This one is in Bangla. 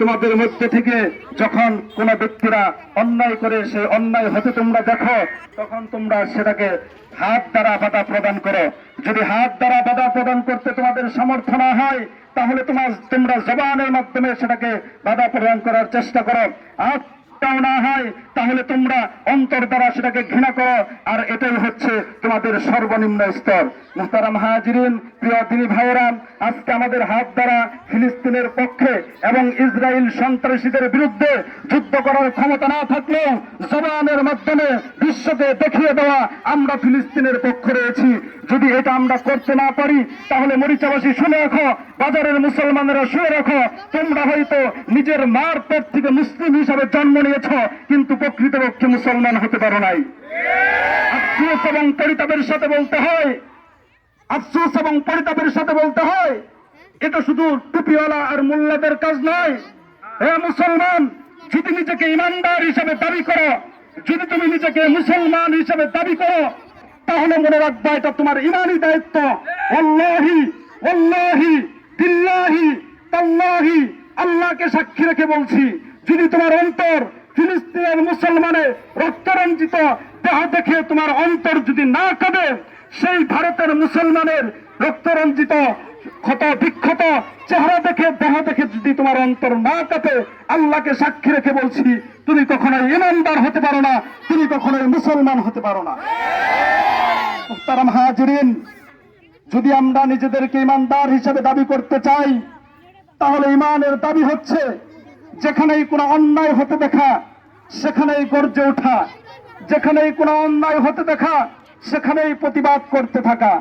তোমাদের মধ্যে থেকে যখন কোন ব্যক্তিরা অন্যায় করে সেই অন্যায় হতে তোমরা দেখো, তখন তোমরা সেটাকে হাত দ্বারা বাধা প্রদান করো। যদি হাত দ্বারা বাধা প্রদান করতে তোমাদের সামর্থ্য না হয়, তাহলে তোমরা জবানের মাধ্যমে সেটাকে বাধা প্রদান করার চেষ্টা করো। আর না হয় তাহলে তোমরা অন্তর দ্বারা সেটাকে ঘৃণা করো। আর এটাই হচ্ছে তোমাদের সর্বনিম্ন স্তর। মুহতারাম হাজিরিন, প্রিয় দিনী ভাইয়েরা, আজকে আমাদের হাত দ্বারা ফিলিস্তিনের পক্ষে এবং ইসরায়েল সন্ত্রাসীদের বিরুদ্ধে যুদ্ধ করার ক্ষমতা না থাকলেও জবানের মাধ্যমে বিশ্বকে দেখিয়ে দেওয়া আমরা ফিলিস্তিনের পক্ষে রয়েছি। যদি এটা আমরা করতে না পারি, তাহলে মরিচাবাসী শুনে রাখো, বাজারের মুসলমানেরা শুনে রাখো, তোমরা হয়তো নিজের মার পেট থেকে মুসলিম হিসাবে জন্ম নিয়েছ, কিন্তু প্রকৃতপক্ষে মুসলমান হতে পারো নাই। আফসোস এবং পরিতাপের সাথে বলতে হয়, আফসোস এবং পরিতাপের সাথে বলতে হয়, এটা শুধু টুপিওয়ালা আর মোল্লাদের কাজ নয়। হে মুসলমান, যদি নিজেকে ইমানদার হিসাবে দাবি করো, যদি তুমি নিজেকে মুসলমান হিসাবে দাবি করো, তাহলে মনে রাখবা এটা তোমার ইমানি দায়িত্ব। ওয়াল্লাহি ওয়াল্লাহি বিল্লাহি তাল্লাহি, আল্লাহকে সাক্ষী রেখে বলছি, যদি তোমার অন্তর ফিলিস্তিনের মুসলমানের রক্তরঞ্জিত দেহ দেখে তোমার অন্তর যদি না কাঁদে, সেই ভারতের মুসলমানের রক্তরঞ্জিত ক্ষত বিক্ষত চেহারা দেখে দেহ দেখে যদি তোমার অন্তর না কাঁপে, আল্লাহকে সাক্ষী রেখে বলছি, তুমি কখনোই ইমানদার হতে পারো না, তুমি কখনোই মুসলমান হতে পারো না। মুহতারাম হাজিরিন, যদি আমরা নিজেদেরকে ইমানদার হিসেবে দাবি করতে চাই, তাহলে ইমানের দাবি হচ্ছে যেখানেই কোনো অন্যায় হতে দেখা সেখানেই গর্জে ওঠা, যেখানেই কোনো অন্যায় হতে দেখা সেখানেই প্রতিবাদ করতে থাকা।